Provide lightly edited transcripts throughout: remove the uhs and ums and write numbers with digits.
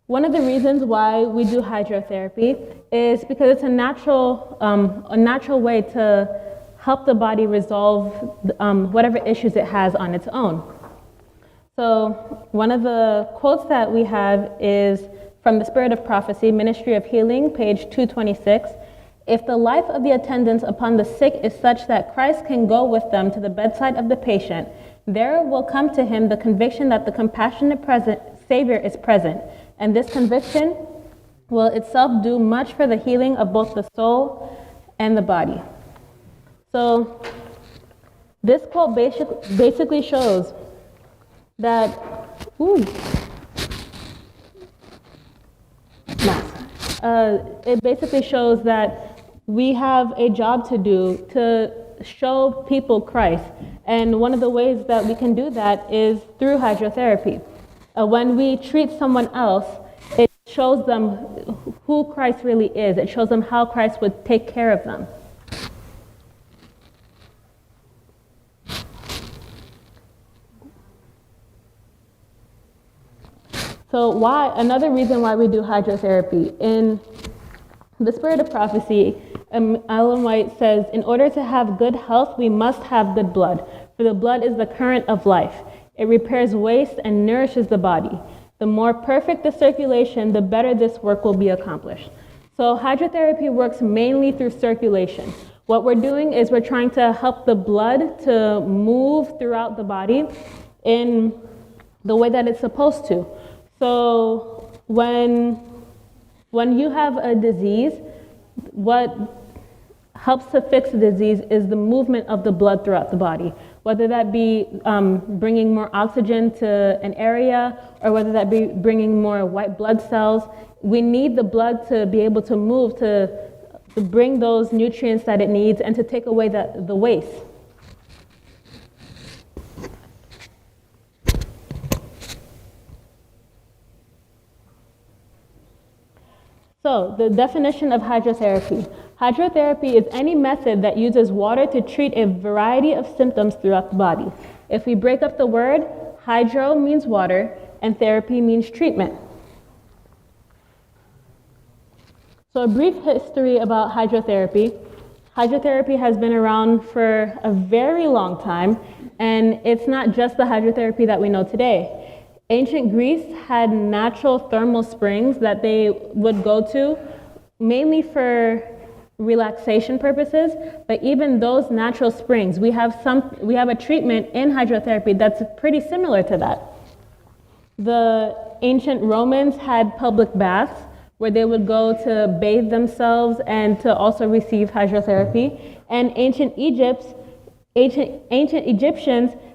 One of the reasons why we do hydrotherapy is because it's a natural way to help the body resolve whatever issues it has on its own. So one of the quotes that we have is from the Spirit of Prophecy, Ministry of Healing, page 226. If the life of the attendants upon the sick is such that Christ can go with them to the bedside of the patient, there will come to him the conviction that the compassionate Savior is present, and this conviction will itself do much for the healing of both the soul and the body. So this quote basically shows that, it basically shows that we have a job to do to show people Christ. And one of the ways that we can do that is through hydrotherapy. When we treat someone else, it shows them who Christ really is. It shows them how Christ would take care of them. So another reason why we do hydrotherapy, in the Spirit of Prophecy, Ellen White says, in order to have good health, we must have good blood, for the blood is the current of life. It repairs waste and nourishes the body. The more perfect the circulation, the better this work will be accomplished. So hydrotherapy works mainly through circulation. What we're doing is we're trying to help the blood to move throughout the body in the way that it's supposed to. So when you have a disease, what helps to fix the disease is the movement of the blood throughout the body, whether that be bringing more oxygen to an area or whether that be bringing more white blood cells. We need the blood to be able to move, to bring those nutrients that it needs and to take away the waste. So, the definition of hydrotherapy. Hydrotherapy is any method that uses water to treat a variety of symptoms throughout the body. If we break up the word, hydro means water and therapy means treatment. So a brief history about hydrotherapy. Hydrotherapy has been around for a very long time, and it's not just the hydrotherapy that we know today. Ancient Greece had natural thermal springs that they would go to, mainly for relaxation purposes, but even those natural springs, we have a treatment in hydrotherapy that's pretty similar to that. The ancient Romans had public baths where they would go to bathe themselves and to also receive hydrotherapy. And ancient Egyptians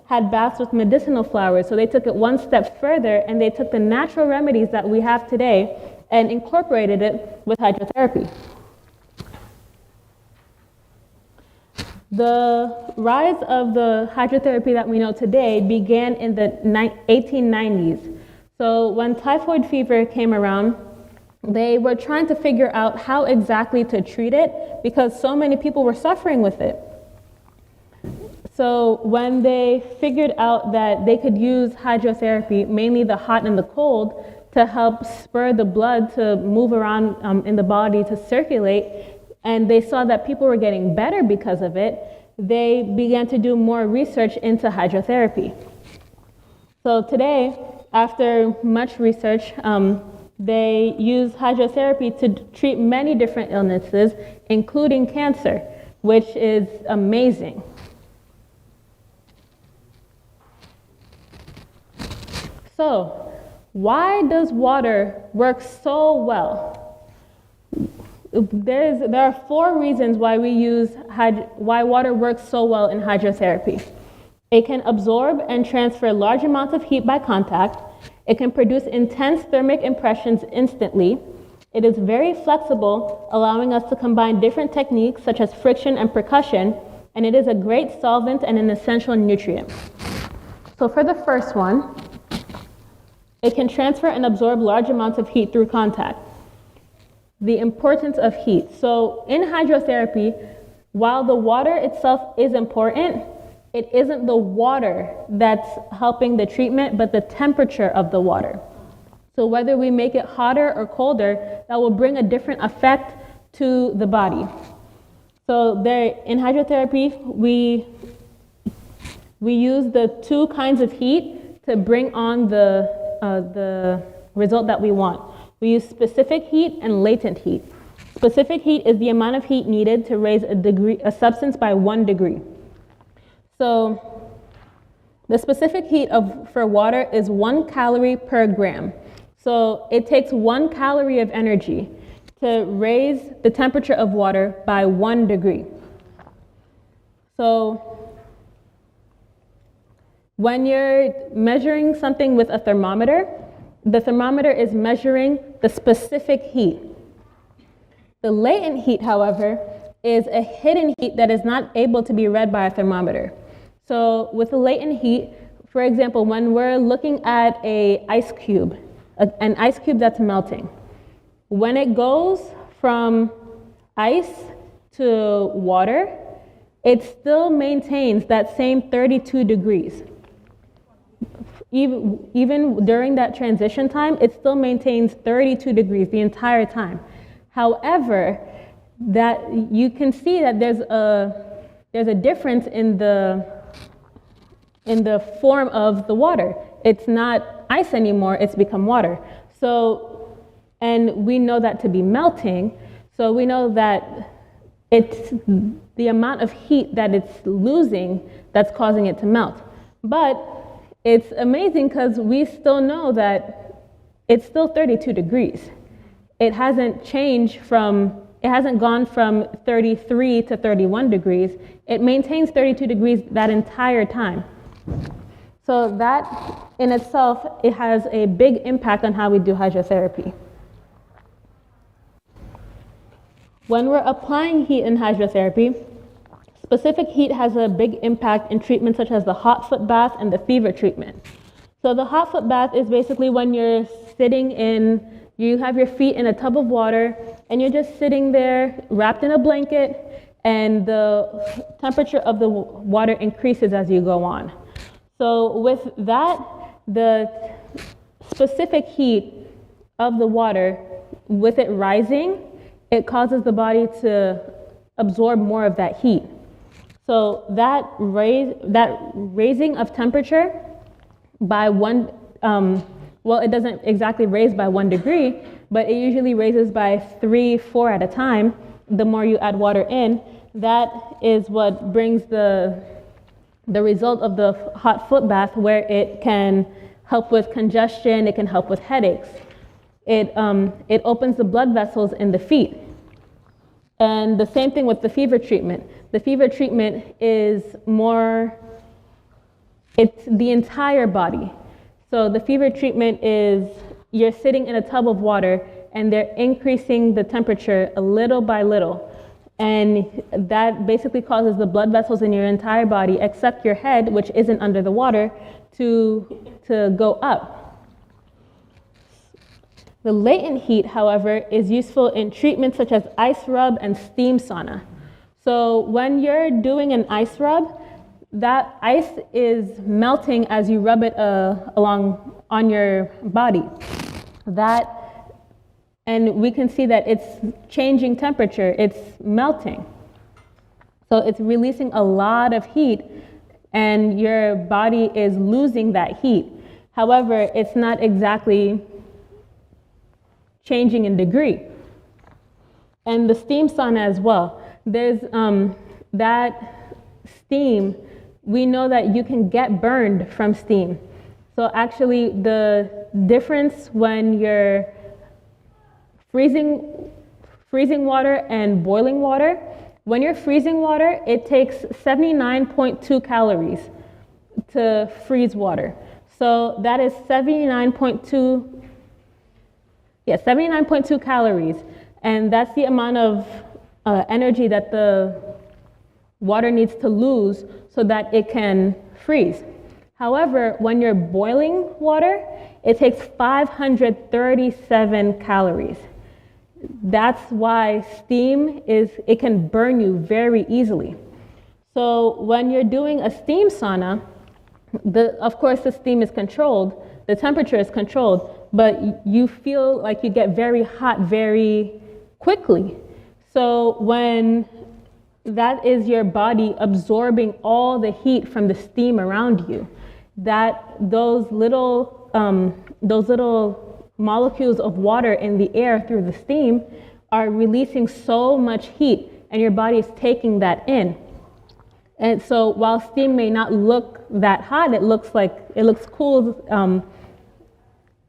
had baths with medicinal flowers, so they took it one step further and they took the natural remedies that we have today and incorporated it with hydrotherapy. The rise of the hydrotherapy that we know today began in the 1890s. So when typhoid fever came around, they were trying to figure out how exactly to treat it because so many people were suffering with it. So when they figured out that they could use hydrotherapy, mainly the hot and the cold, to help spur the blood to move around in the body to circulate, and they saw that people were getting better because of it, they began to do more research into hydrotherapy. So today, after much research, they use hydrotherapy to treat many different illnesses, including cancer, which is amazing. So, why does water work so well? There are 4 reasons why why water works so well in hydrotherapy. It can absorb and transfer large amounts of heat by contact. It can produce intense thermic impressions instantly. It is very flexible, allowing us to combine different techniques such as friction and percussion, and it is a great solvent and an essential nutrient. So for the first one, it can transfer and absorb large amounts of heat through contact. The importance of heat. So in hydrotherapy, while the water itself is important, it isn't the water that's helping the treatment, but the temperature of the water. So whether we make it hotter or colder, that will bring a different effect to the body. So there, in hydrotherapy, we use the two kinds of heat to bring on the result that we want. We use specific heat and latent heat. Specific heat is the amount of heat needed to raise a substance by 1 degree. So the specific heat for water is 1 calorie per gram. So it takes 1 calorie of energy to raise the temperature of water by 1 degree. So when you're measuring something with a thermometer, the thermometer is measuring the specific heat. The latent heat, however, is a hidden heat that is not able to be read by a thermometer. So with the latent heat, for example, when we're looking at an ice cube that's melting, when it goes from ice to water, it still maintains that same 32 degrees. Even during that transition time, it still maintains 32 degrees the entire time. However, that you can see that there's a difference in the form of the water. It's not ice anymore, it's become water. So, and we know that to be melting, so we know that it's the amount of heat that it's losing that's causing it to melt. But it's amazing because we still know that it's still 32 degrees. It hasn't gone from 33 to 31 degrees. It maintains 32 degrees that entire time. So that in itself, it has a big impact on how we do hydrotherapy. When we're applying heat in hydrotherapy, specific heat has a big impact in treatments such as the hot foot bath and the fever treatment. So the hot foot bath is basically when you're you have your feet in a tub of water and you're just sitting there wrapped in a blanket, and the temperature of the water increases as you go on. So with that, the specific heat of the water, with it rising, it causes the body to absorb more of that heat. So that raising of temperature by it doesn't exactly raise by 1 degree, but it usually raises by 3, 4 at a time. The more you add water in, that is what brings the result of the hot foot bath, where it can help with congestion, it can help with headaches. It opens the blood vessels in the feet. And the same thing with the fever treatment. The fever treatment is it's the entire body. So the fever treatment is you're sitting in a tub of water and they're increasing the temperature a little by little. And that basically causes the blood vessels in your entire body, except your head, which isn't under the water, to go up. The latent heat, however, is useful in treatments such as ice rub and steam sauna. So when you're doing an ice rub, that ice is melting as you rub it along on your body. And we can see that it's changing temperature, it's melting. So it's releasing a lot of heat and your body is losing that heat. However, it's not exactly changing in degree. And the steam sauna as well. There's that steam, we know that you can get burned from steam. So actually the difference when you're freezing water and boiling water, when you're freezing water, it takes 79.2 calories to freeze water. So that is 79.2 calories. And that's the amount of energy that the water needs to lose so that it can freeze. However, when you're boiling water, it takes 537 calories. That's why steam it can burn you very easily. So when you're doing a steam sauna, of course the steam is controlled, the temperature is controlled, but you feel like you get very hot very quickly. So when that is your body absorbing all the heat from the steam around you, that those little molecules of water in the air through the steam are releasing so much heat, and your body is taking that in. And so while steam may not look that hot, it looks cool.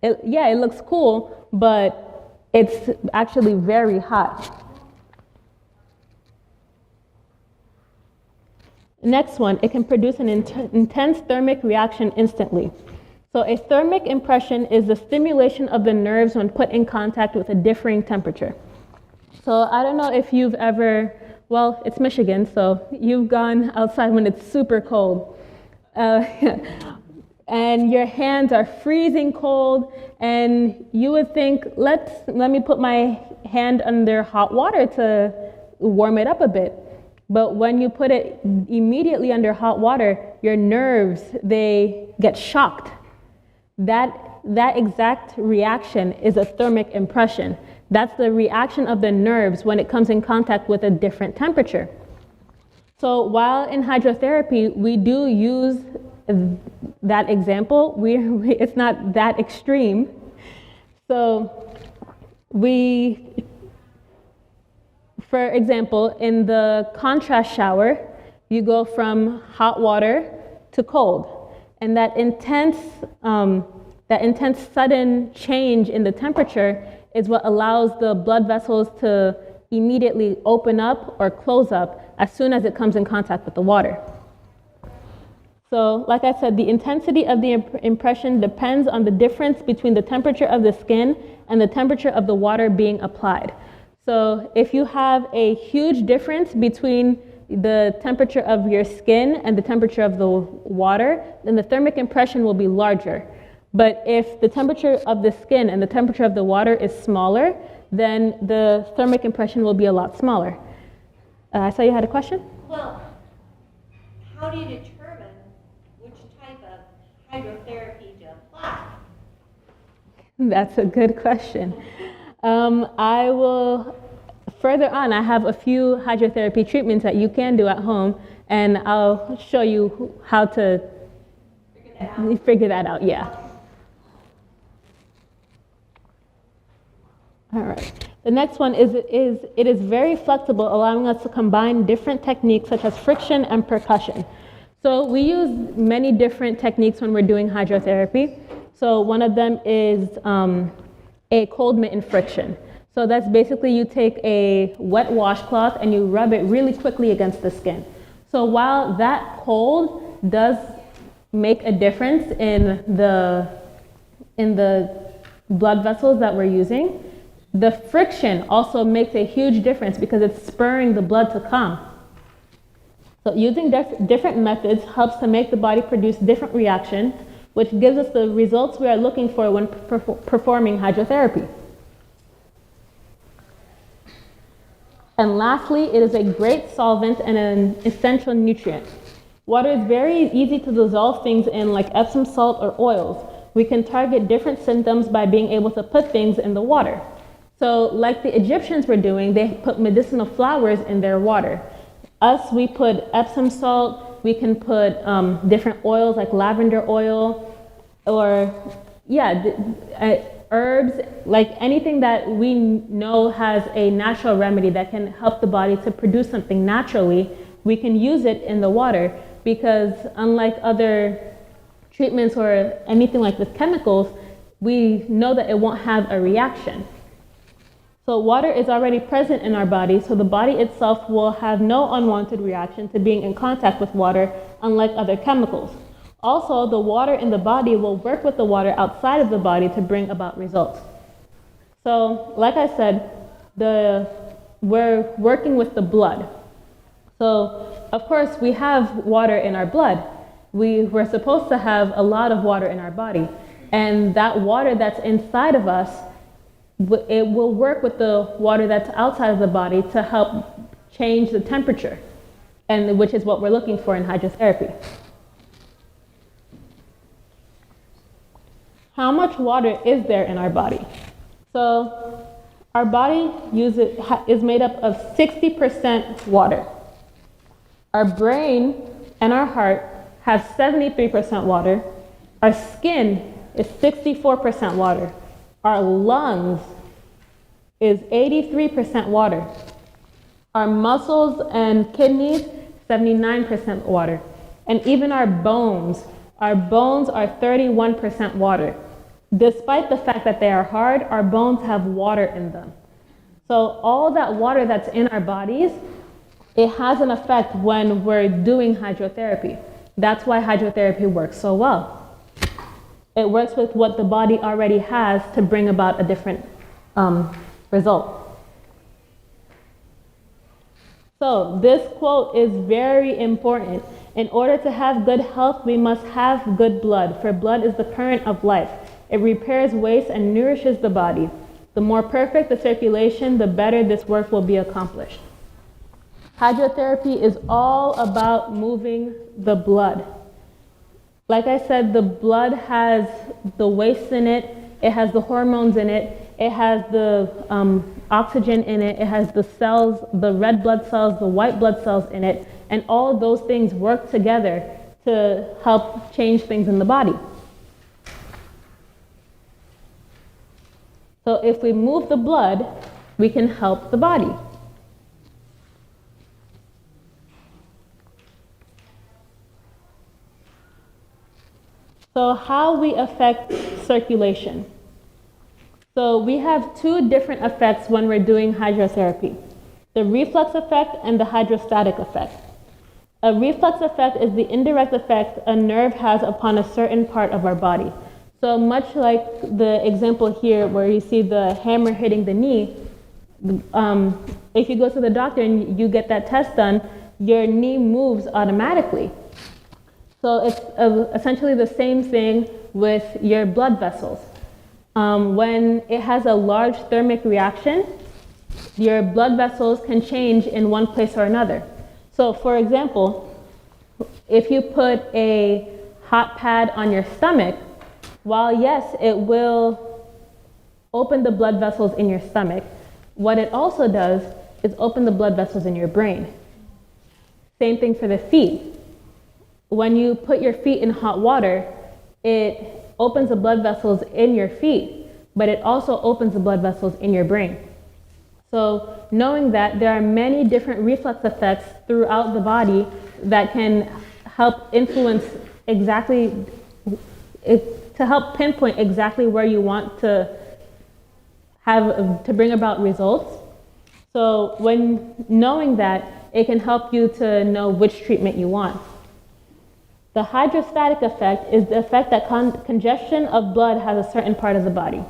It looks cool, but it's actually very hot. Next one, it can produce an intense thermic reaction instantly. So a thermic impression is the stimulation of the nerves when put in contact with a differing temperature. So I don't know if you've ever, well, it's Michigan, so you've gone outside when it's super cold. And your hands are freezing cold, and you would think, let me put my hand under hot water to warm it up a bit. But when you put it immediately under hot water, your nerves, they get shocked. That exact reaction is a thermic impression. That's the reaction of the nerves when it comes in contact with a different temperature. So while in hydrotherapy, we do use that example, it's not that extreme. So for example, in the contrast shower, you go from hot water to cold. And that intense sudden change in the temperature is what allows the blood vessels to immediately open up or close up as soon as it comes in contact with the water. So, like I said, the intensity of the impression depends on the difference between the temperature of the skin and the temperature of the water being applied. So if you have a huge difference between the temperature of your skin and the temperature of the water, then the thermic impression will be larger. But if the temperature of the skin and the temperature of the water is smaller, then the thermic impression will be a lot smaller. I saw you had a question? Well, how do you determine which type of hydrotherapy to apply? That's a good question. I will, further on, I have a few hydrotherapy treatments that you can do at home, and I'll show you how to figure that out, yeah. All right. The next one is it is very flexible, allowing us to combine different techniques such as friction and percussion. So we use many different techniques when we're doing hydrotherapy. So one of them is a cold mitten friction. So that's basically you take a wet washcloth and you rub it really quickly against the skin. So while that cold does make a difference in the blood vessels that we're using, the friction also makes a huge difference because it's spurring the blood to come. So using different methods helps to make the body produce different reactions, which gives us the results we are looking for when performing hydrotherapy. And lastly, it is a great solvent and an essential nutrient. Water is very easy to dissolve things in, like Epsom salt or oils. We can target different symptoms by being able to put things in the water. So like the Egyptians were doing, they put medicinal flowers in their water. Us, we put Epsom salt, we can put different oils like lavender oil, or herbs, like anything that we know has a natural remedy that can help the body to produce something naturally, we can use it in the water, because unlike other treatments or anything like with chemicals, we know that it won't have a reaction. So water is already present in our body, so the body itself will have no unwanted reaction to being in contact with water, unlike other chemicals. Also, the water in the body will work with the water outside of the body to bring about results. So, like I said, we're working with the blood. So, of course, we have water in our blood. We're supposed to have a lot of water in our body. And that water that's inside of us, it will work with the water that's outside of the body to help change the temperature, and which is what we're looking for in hydrotherapy. how much water is there in our body? So our body is made up of 60% water. Our brain and our heart have 73% water. Our skin is 64% water. Our lungs is 83% water. Our muscles and kidneys, 79% water. And even our bones are 31% water. Despite the fact that they are hard, our bones have water in them. So all that water that's in our bodies, it has an effect when we're doing hydrotherapy. That's why hydrotherapy works so well. It works with what the body already has to bring about a different result. So this quote is very important. In order to have good health, we must have good blood, for blood is the current of life. It repairs waste and nourishes the body. The more perfect the circulation, the better this work will be accomplished. Hydrotherapy is all about moving the blood. Like I said, the blood has the waste in it, it has the hormones in it, it has the oxygen in it, it has the cells, the red blood cells, the white blood cells in it, and all of those things work together to help change things in the body. So if we move the blood, we can help the body. So how we affect circulation. So we have two different effects when we're doing hydrotherapy: the reflux effect and the hydrostatic effect. A reflux effect is the indirect effect a nerve has upon a certain part of our body. So much like the example here where you see the hammer hitting the knee, if you go to the doctor and you get that test done, your knee moves automatically. So it's essentially the same thing with your blood vessels. When it has a large thermic reaction, your blood vessels can change in one place or another. So for example, if you put a hot pad on your stomach, while yes, it will open the blood vessels in your stomach, what it also does is open the blood vessels in your brain. Same thing for the feet. When you put your feet in hot water, it opens the blood vessels in your feet, but it also opens the blood vessels in your brain. So knowing that there are many different reflex effects throughout the body that can help influence to help pinpoint exactly where you want to bring about results. So when knowing that, it can help you to know which treatment you want. The hydrostatic effect is the effect that congestion of blood has a certain part of the body.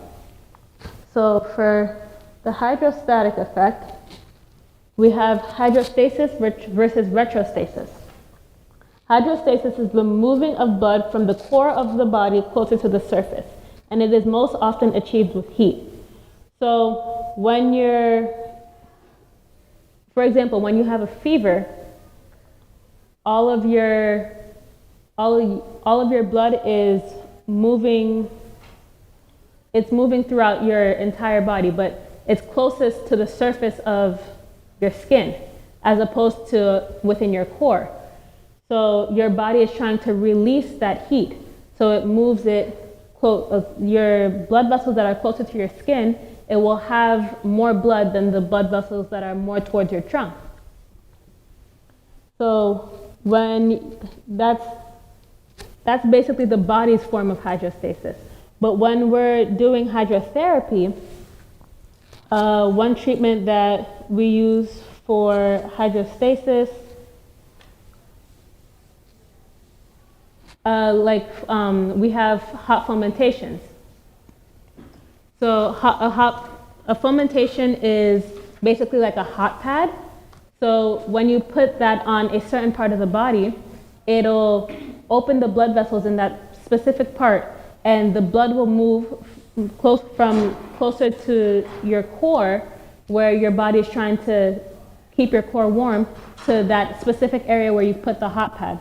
So for the hydrostatic effect, we have hydrostasis versus retrostasis. Hydrostasis is the moving of blood from the core of the body closer to the surface, and it is most often achieved with heat. So for example, when you have a fever, all of your blood is moving, it's moving throughout your entire body, but it's closest to the surface of your skin as opposed to within your core. So your body is trying to release that heat. So it moves it, your blood vessels that are closer to your skin, it will have more blood than the blood vessels that are more towards your trunk. So that's basically the body's form of hydrostasis. But when we're doing hydrotherapy, one treatment that we use for hydrostasis, we have hot fomentations. So a fomentation is basically like a hot pad. So when you put that on a certain part of the body, it'll open the blood vessels in that specific part, and the blood will move closer to your core, where your body is trying to keep your core warm, to that specific area where you put the hot pad.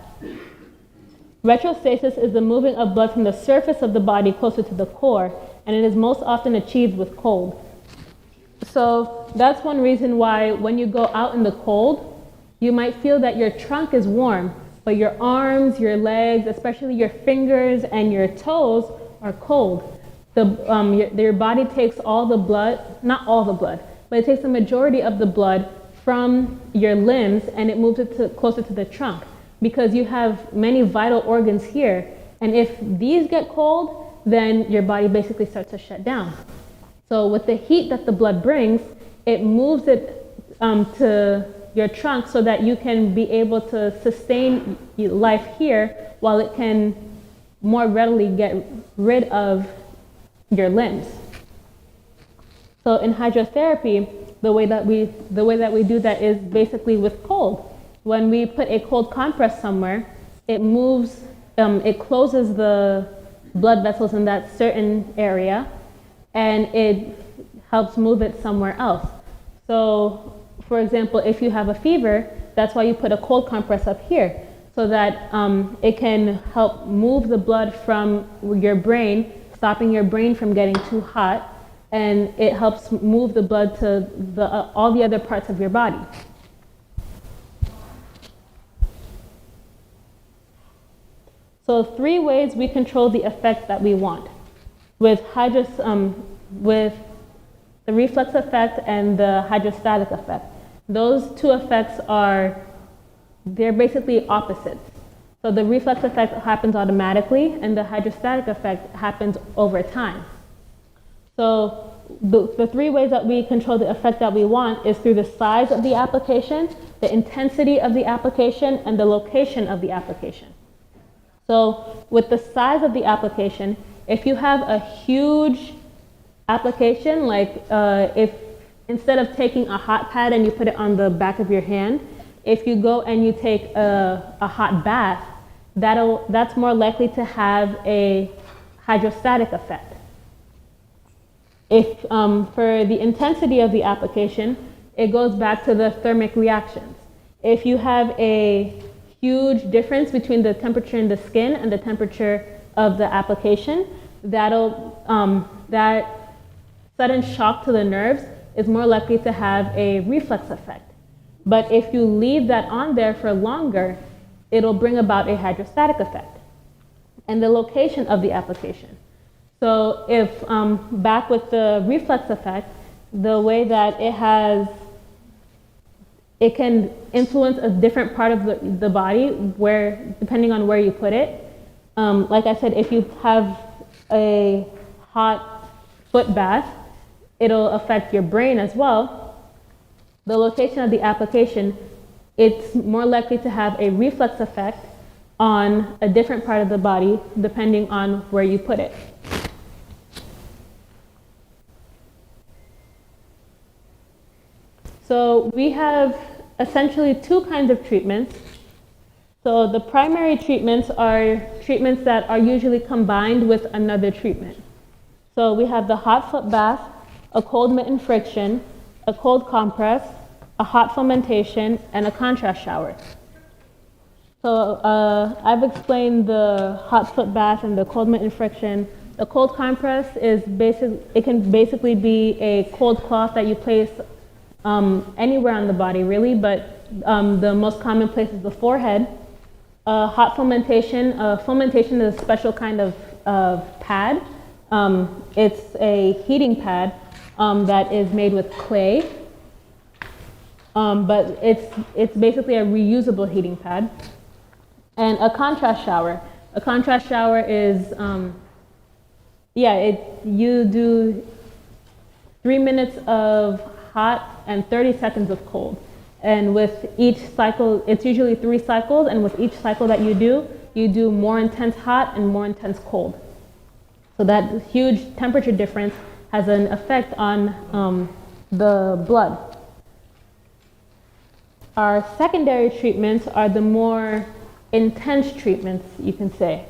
Retrostasis is the moving of blood from the surface of the body closer to the core, and it is most often achieved with cold. So that's one reason why when you go out in the cold, you might feel that your trunk is warm, but your arms, your legs, especially your fingers and your toes are cold. Your body takes all the blood, not all the blood, but it takes the majority of the blood from your limbs and it moves it closer to the trunk because you have many vital organs here. And if these get cold, then your body basically starts to shut down. So with the heat that the blood brings, it moves it to your trunk so that you can be able to sustain life here while it can more readily get rid of your limbs. So in hydrotherapy, the way that we do that is basically with cold. When we put a cold compress somewhere, it moves, it closes the blood vessels in that certain area, and it helps move it somewhere else. So, for example, if you have a fever, that's why you put a cold compress up here, so that it can help move the blood from your brain, stopping your brain from getting too hot, and it helps move the blood to all the other parts of your body. So 3 ways we control the effect that we want. With the reflex effect and the hydrostatic effect. Those 2 effects they're basically opposites. So the reflex effect happens automatically and the hydrostatic effect happens over time. So the 3 ways that we control the effect that we want is through the size of the application, the intensity of the application, and the location of the application. So with the size of the application, if you have a huge application, like if instead of taking a hot pad and you put it on the back of your hand, if you go and you take a hot bath, that's more likely to have a hydrostatic effect. If for the intensity of the application, it goes back to the thermic reactions. If you have a huge difference between the temperature in the skin and the temperature of the application, that sudden shock to the nerves is more likely to have a reflex effect. But if you leave that on there for longer, it'll bring about a hydrostatic effect. And the location of the application. So if back with the reflex effect, the way that it can influence a different part of the body depending on where you put it. Like I said, if you have a hot foot bath, it'll affect your brain as well. The location of the application, it's more likely to have a reflex effect on a different part of the body depending on where you put it. So we have essentially 2 kinds of treatments. So the primary treatments are treatments that are usually combined with another treatment. So we have the hot foot bath, a cold mitten friction, a cold compress, a hot fomentation, and a contrast shower. So I've explained the hot foot bath and the cold mitten friction. The cold compress it can basically be a cold cloth that you place anywhere on the body really, but the most common place is the forehead. Hot fomentation. Fomentation is a special kind of pad. It's a heating pad that is made with clay, but it's basically a reusable heating pad. And a contrast shower. A contrast shower is, you do 3 minutes of hot and 30 seconds of cold. And with each cycle, it's usually 3 cycles, and with each cycle that you do more intense hot and more intense cold. So that huge temperature difference has an effect on the blood. Our secondary treatments are the more intense treatments, you can say.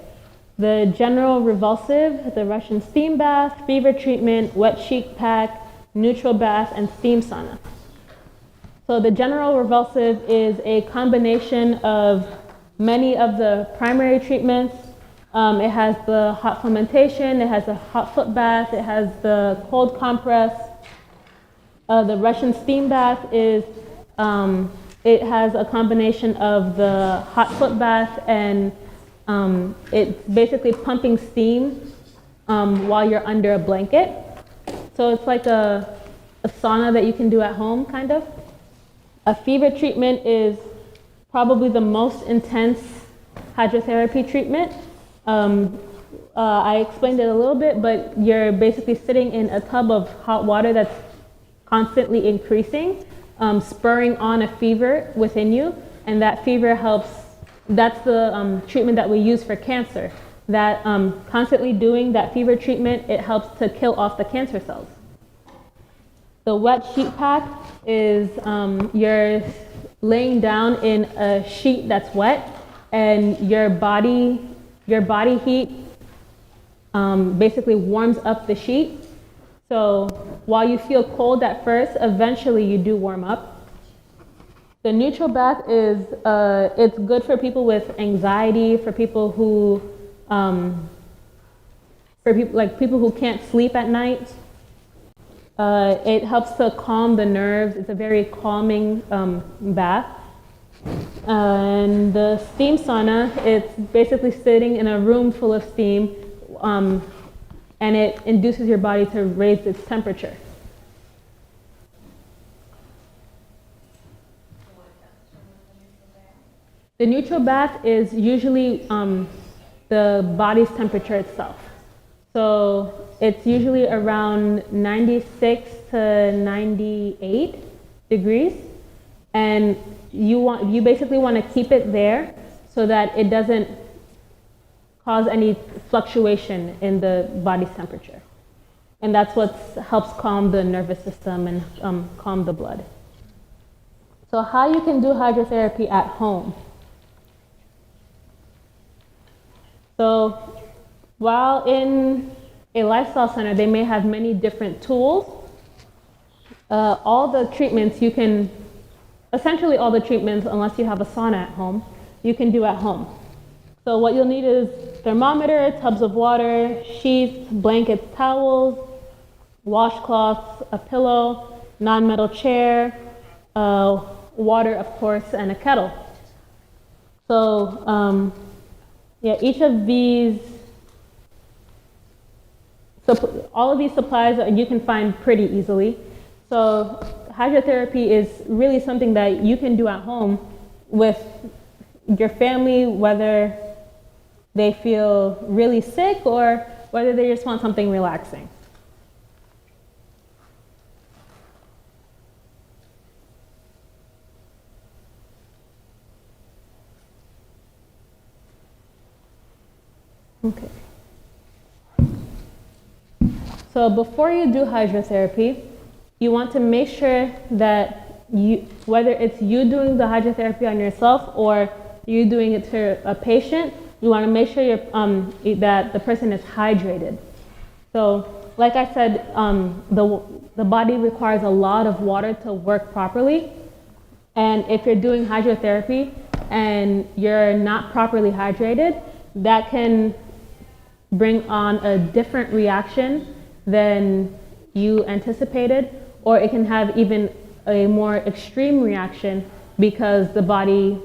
The general revulsive, the Russian steam bath, fever treatment, wet sheet pack, neutral bath, and steam sauna. So the general revulsive is a combination of Many of the primary treatments, it has the hot fermentation, it has a hot foot bath, it has the cold compress. The Russian steam bath is, it has a combination of the hot foot bath and it's basically pumping steam while you're under a blanket. So it's like a sauna that you can do at home, kind of. A fever treatment is probably the most intense hydrotherapy treatment. I explained it a little bit, but you're basically sitting in a tub of hot water that's constantly increasing, spurring on a fever within you, and that fever helps. That's the treatment that we use for cancer. That constantly doing that fever treatment, it helps to kill off the cancer cells. The wet sheet pack is you're laying down in a sheet that's wet, and your body heat basically warms up the sheet. So while you feel cold at first, eventually you do warm up. The neutral bath is it's good for people with anxiety, for people who people who can't sleep at night. It helps to calm the nerves. It's a very calming bath. And the steam sauna, it's basically sitting in a room full of steam, and it induces your body to raise its temperature. The neutral bath is usually the body's temperature itself. So it's usually around 96 to 98 degrees, and you basically want to keep it there so that it doesn't cause any fluctuation in the body's temperature. And that's what helps calm the nervous system and calm the blood. So how you can do hydrotherapy at home. So while in a lifestyle center, they may have many different tools. All the treatments you can, essentially all the treatments, unless you have a sauna at home, you can do at home. So what you'll need is thermometer, tubs of water, sheets, blankets, towels, washcloths, a pillow, non-metal chair, water, of course, and a kettle. So yeah, each of these, so all of these supplies you can find pretty easily. So hydrotherapy is really something that you can do at home with your family, whether they feel really sick or whether they just want something relaxing. Okay. So before you do hydrotherapy, you want to make sure that whether it's you doing the hydrotherapy on yourself or you doing it to a patient, you want to make sure that the person is hydrated. So like I said, the body requires a lot of water to work properly. And if you're doing hydrotherapy and you're not properly hydrated, that can bring on a different reaction than you anticipated, or it can have even a more extreme reaction because the body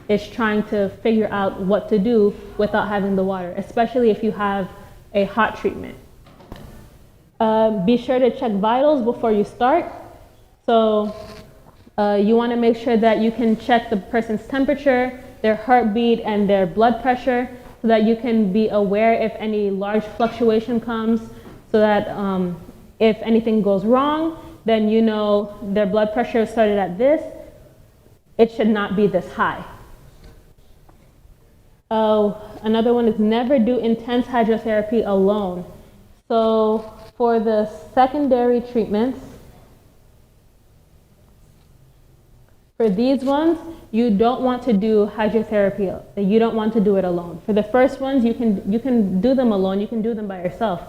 is trying to figure out what to do without having the water, especially if you have a hot treatment. Be sure to check vitals before you start. So you want to make sure that you can check the person's temperature, their heartbeat, and their blood pressure, so that you can be aware if any large fluctuation comes, so that if anything goes wrong, then you know their blood pressure started at this, it should not be this high. Another one is never do intense hydrotherapy alone. So for the secondary treatments, for these ones, you don't want to do hydrotherapy. You don't want to do it alone. For the first ones, you can do them alone. You can do them by yourself.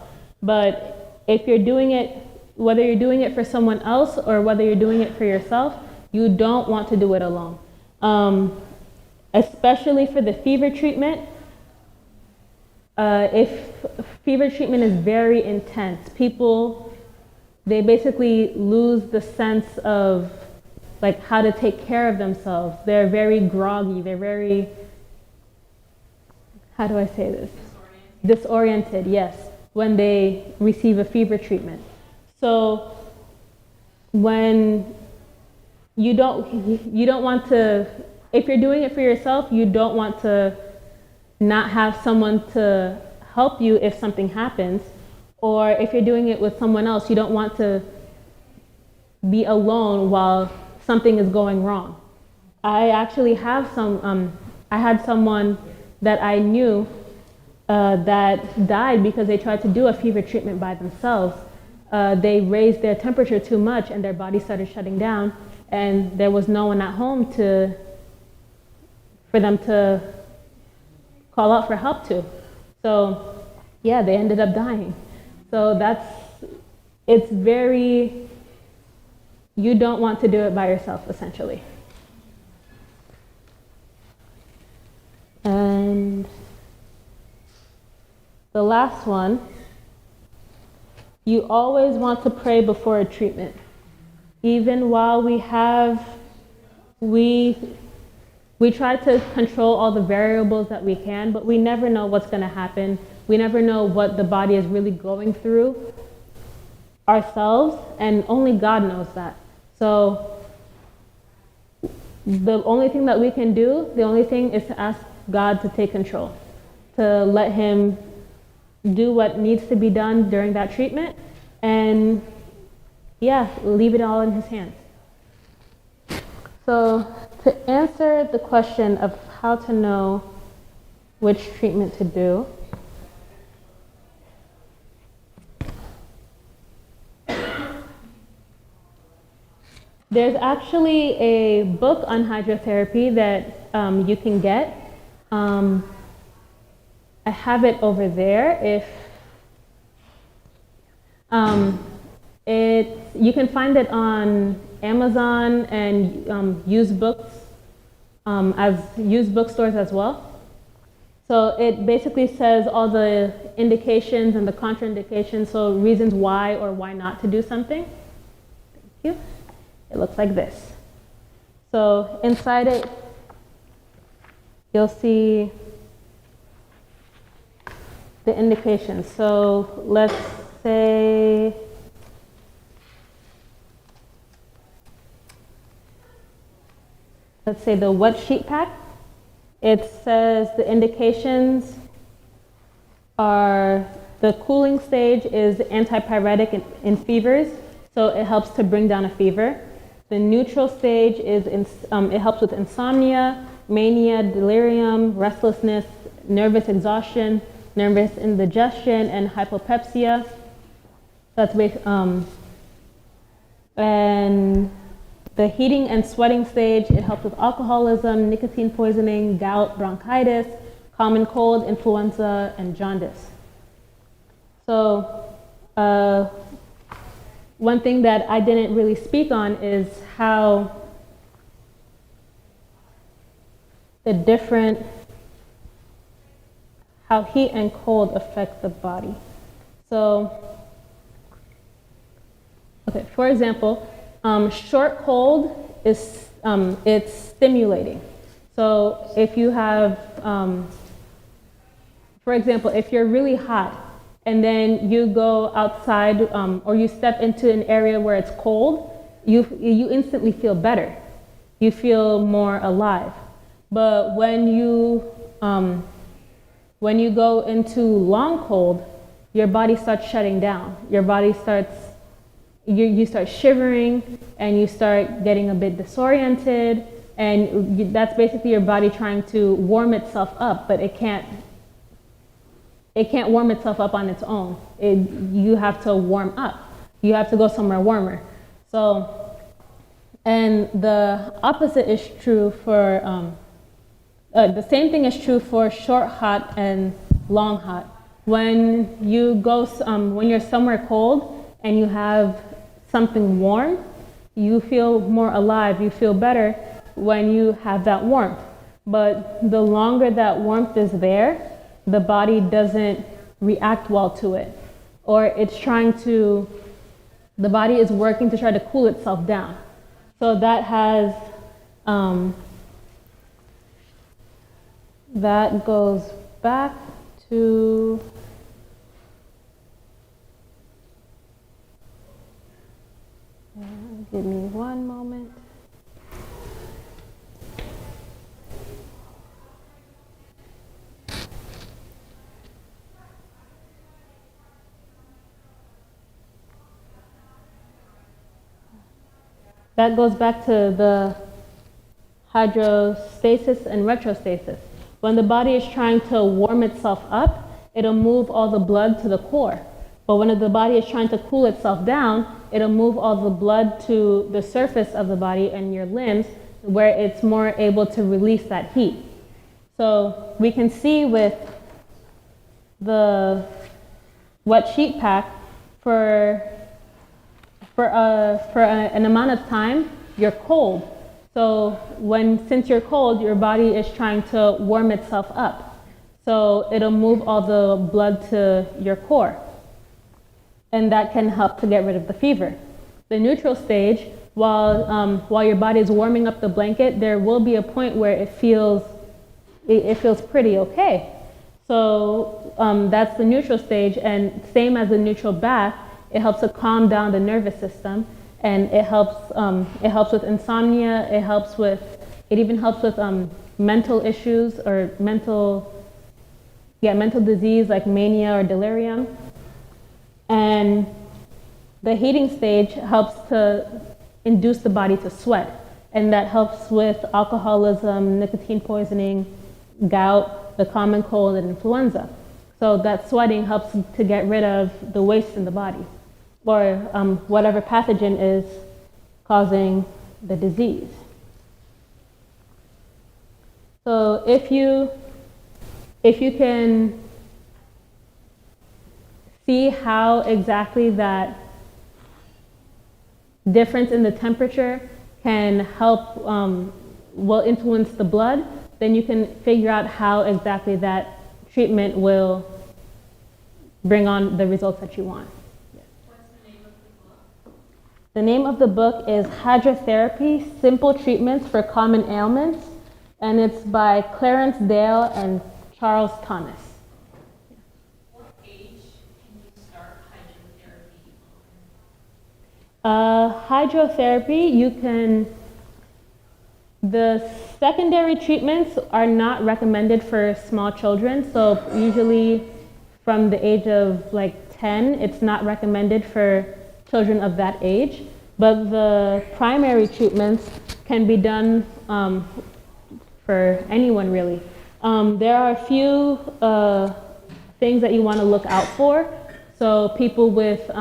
But if you're doing it, whether you're doing it for someone else or whether you're doing it for yourself, you don't want to do it alone. especially for the fever treatment. If fever treatment is very intense, people, they basically lose the sense of like how to take care of themselves. They're very groggy. They're very, how do I say this? Disoriented, yes, when they receive a fever treatment. So when you don't want to, if you're doing it for yourself, you don't want to not have someone to help you if something happens. Or if you're doing it with someone else, you don't want to be alone while something is going wrong. I actually have I had someone that I knew that died because they tried to do a fever treatment by themselves. They raised their temperature too much and their body started shutting down, and there was no one at home for them to call out for help to. So yeah, they ended up dying. So it's very, you don't want to do it by yourself, essentially. And the last one, you always want to pray before a treatment. Even while we try to control all the variables that we can, but we never know what's going to happen. We never know what the body is really going through ourselves, and only God knows that. So the only thing that we can do, the only thing is to ask God to take control, to let Him do what needs to be done during that treatment, and yeah, leave it all in His hands. So to answer the question of how to know which treatment to do, there's actually a book on hydrotherapy that you can get. I have it over there. You can find it on Amazon and used books, as used bookstores as well. So it basically says all the indications and the contraindications, so reasons why or why not to do something. Thank you. It looks like this. So inside it, you'll see the indications. So let's say, the wet sheet pack. It says the indications are, the cooling stage is antipyretic in fevers, so it helps to bring down a fever. The neutral stage is, it helps with insomnia, mania, delirium, restlessness, nervous exhaustion, nervous indigestion, and hypopepsia. That's and the heating and sweating stage, it helps with alcoholism, nicotine poisoning, gout, bronchitis, common cold, influenza, and jaundice. So one thing that I didn't really speak on is how how heat and cold affect the body. So, okay, for example, short cold is, it's stimulating. So if you have, for example, if you're really hot and then you go outside or you step into an area where it's cold, you instantly feel better. You feel more alive. But when you go into long cold, your body starts shutting down. Your body starts, you start shivering and you start getting a bit disoriented, and that's basically your body trying to warm itself up, but it can't warm itself up on its own. You have to warm up. You have to go somewhere warmer. So, and the opposite is true for, the same thing is true for short hot and long hot. When you're somewhere cold and you have something warm, you feel more alive, you feel better when you have that warmth. But the longer that warmth is there, the body doesn't react well to it. Or the body is working to try to cool itself down. So that has, that goes back to, give me one moment. That goes back to the hydrostasis and retrostasis. When the body is trying to warm itself up, it'll move all the blood to the core. But when the body is trying to cool itself down, it'll move all the blood to the surface of the body and your limbs, where it's more able to release that heat. So we can see with the wet sheet pack, for an amount of time, you're cold. So since you're cold, your body is trying to warm itself up. So it'll move all the blood to your core. And that can help to get rid of the fever. The neutral stage, while your body is warming up the blanket, there will be a point where it feels pretty okay. So that's the neutral stage, and same as the neutral bath, it helps to calm down the nervous system, and it helps with insomnia. It even helps with mental issues or mental disease like mania or delirium. And the heating stage helps to induce the body to sweat, and that helps with alcoholism, nicotine poisoning, gout, the common cold, and influenza. So that sweating helps to get rid of the waste in the body, or whatever pathogen is causing the disease. So if you can see how exactly that difference in the temperature can help, will influence the blood, then you can figure out how exactly that treatment will bring on the results that you want. The name of the book is Hydrotherapy, Simple Treatments for Common Ailments, and it's by Clarence Dale and Charles Thomas. What age can you start hydrotherapy? The secondary treatments are not recommended for small children, so usually from the age of like 10, it's not recommended for children of that age, but the primary treatments can be done for anyone really. There are a few things that you want to look out for. So people with,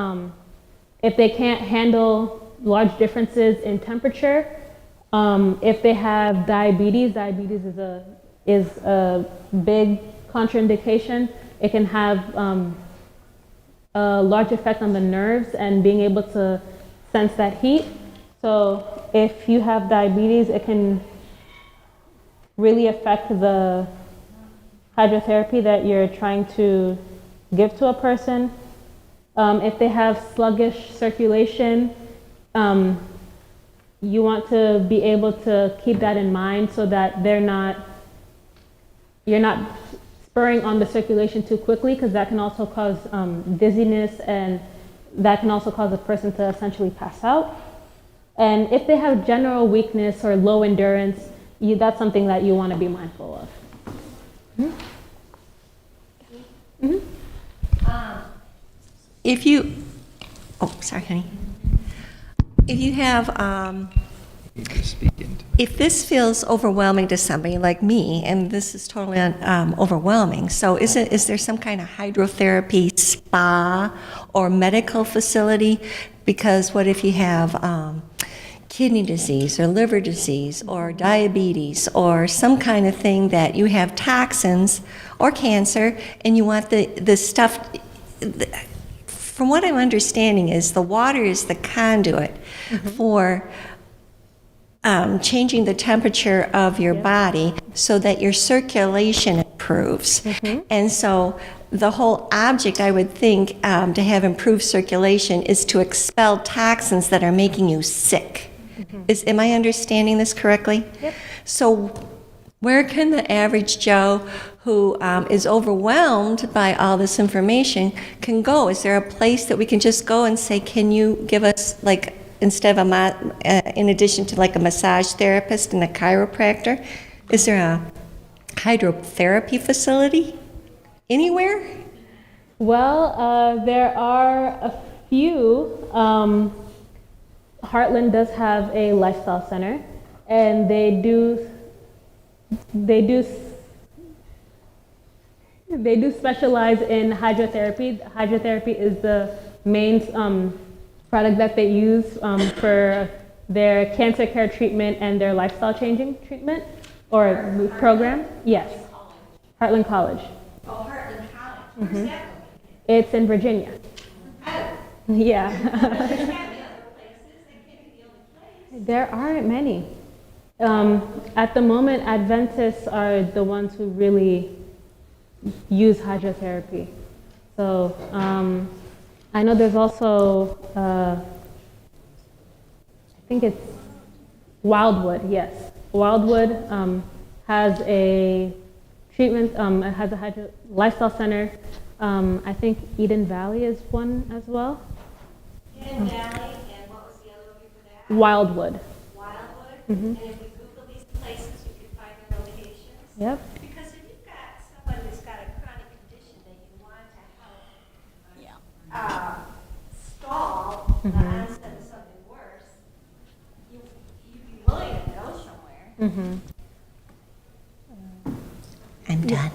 if they can't handle large differences in temperature, if they have diabetes is a big contraindication. It can have a large effect on the nerves and being able to sense that heat. So if you have diabetes, it can really affect the hydrotherapy that you're trying to give to a person. If they have sluggish circulation, you want to be able to keep that in mind so that you're not spurring on the circulation too quickly, because that can also cause dizziness, and that can also cause a person to essentially pass out. And if they have general weakness or low endurance, that's something that you want to be mindful of. Mm-hmm. Mm-hmm. If you, sorry, honey. If you have, if this feels overwhelming to somebody like me, and this is totally overwhelming, so is there some kind of hydrotherapy spa or medical facility? Because what if you have kidney disease or liver disease or diabetes or some kind of thing that you have toxins or cancer, and you want the stuff, from what I'm understanding is the water is the conduit for changing the temperature of your body so that your circulation improves. And so the whole object, I would think, to have improved circulation is to expel toxins that are making you sick. Am I understanding this correctly? Yep. So where can the average Joe who is overwhelmed by all this information can go? Is there a place that we can just go and say, can you give us, like, instead of in addition to like a massage therapist and a chiropractor, is there a hydrotherapy facility anywhere? Well, there are a few. Heartland does have a lifestyle center, and they do specialize in hydrotherapy. Hydrotherapy is the main product that they use for their cancer care treatment and their lifestyle changing treatment or program. Yes, Heartland College. Oh, Heartland College. Where's that located? It's in Virginia. Oh, Yeah. there's got to be other places. They can't be the only place. There aren't many. At the moment, Adventists are the ones who really use hydrotherapy. So I know there's also, I think it's Wildwood, yes. Wildwood has a treatment, it has a lifestyle center. I think Eden Valley is one as well. Eden Valley, and what was the other one before that? Wildwood. Wildwood. And if we Google these places, we can find their locations. Yep. Because if you've got somebody who's got a chronic condition that you want to help stall the onset of something worse, you'd be willing to go somewhere. I'm done.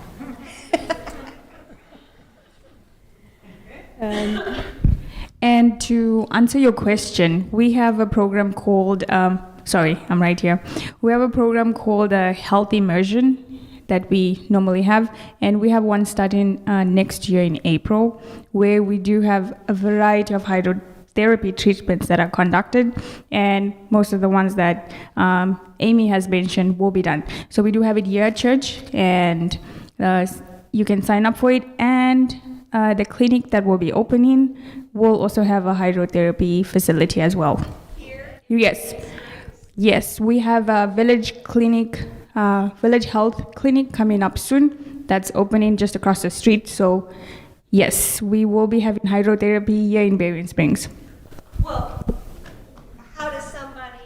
And to answer your question, we have a program called, sorry, I'm right here. We have a program called Health Immersion that we normally have, and we have one starting next year in April, where we do have a variety of hydrotherapy treatments that are conducted, and most of the ones that Amy has mentioned will be done. So we do have it here at church, and you can sign up for it, and the clinic that will be opening will also have a hydrotherapy facility as well. Here, Yes, we have a village clinic, village health clinic coming up soon. That's opening just across the street. So yes, we will be having hydrotherapy here in Berrien Springs. well, how does somebody,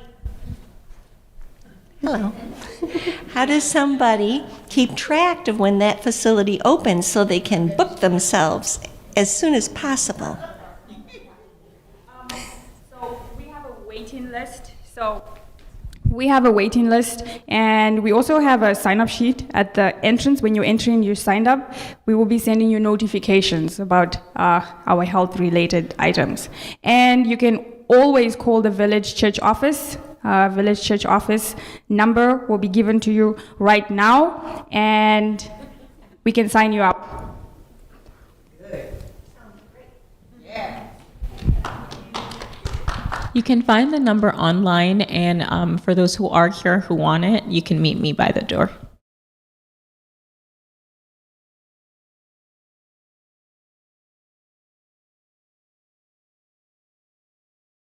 Hello. How does somebody keep track of when that facility opens so they can book themselves as soon as possible? So we have a waiting list. We have a waiting list, and we also have a sign-up sheet at the entrance. When you're entering, you signed up. We will be sending you notifications about our health-related items. And you can always call the village church office. Village church office number will be given to you right now, and we can sign you up. You can find the number online, and for those who are here who want it, you can meet me by the door.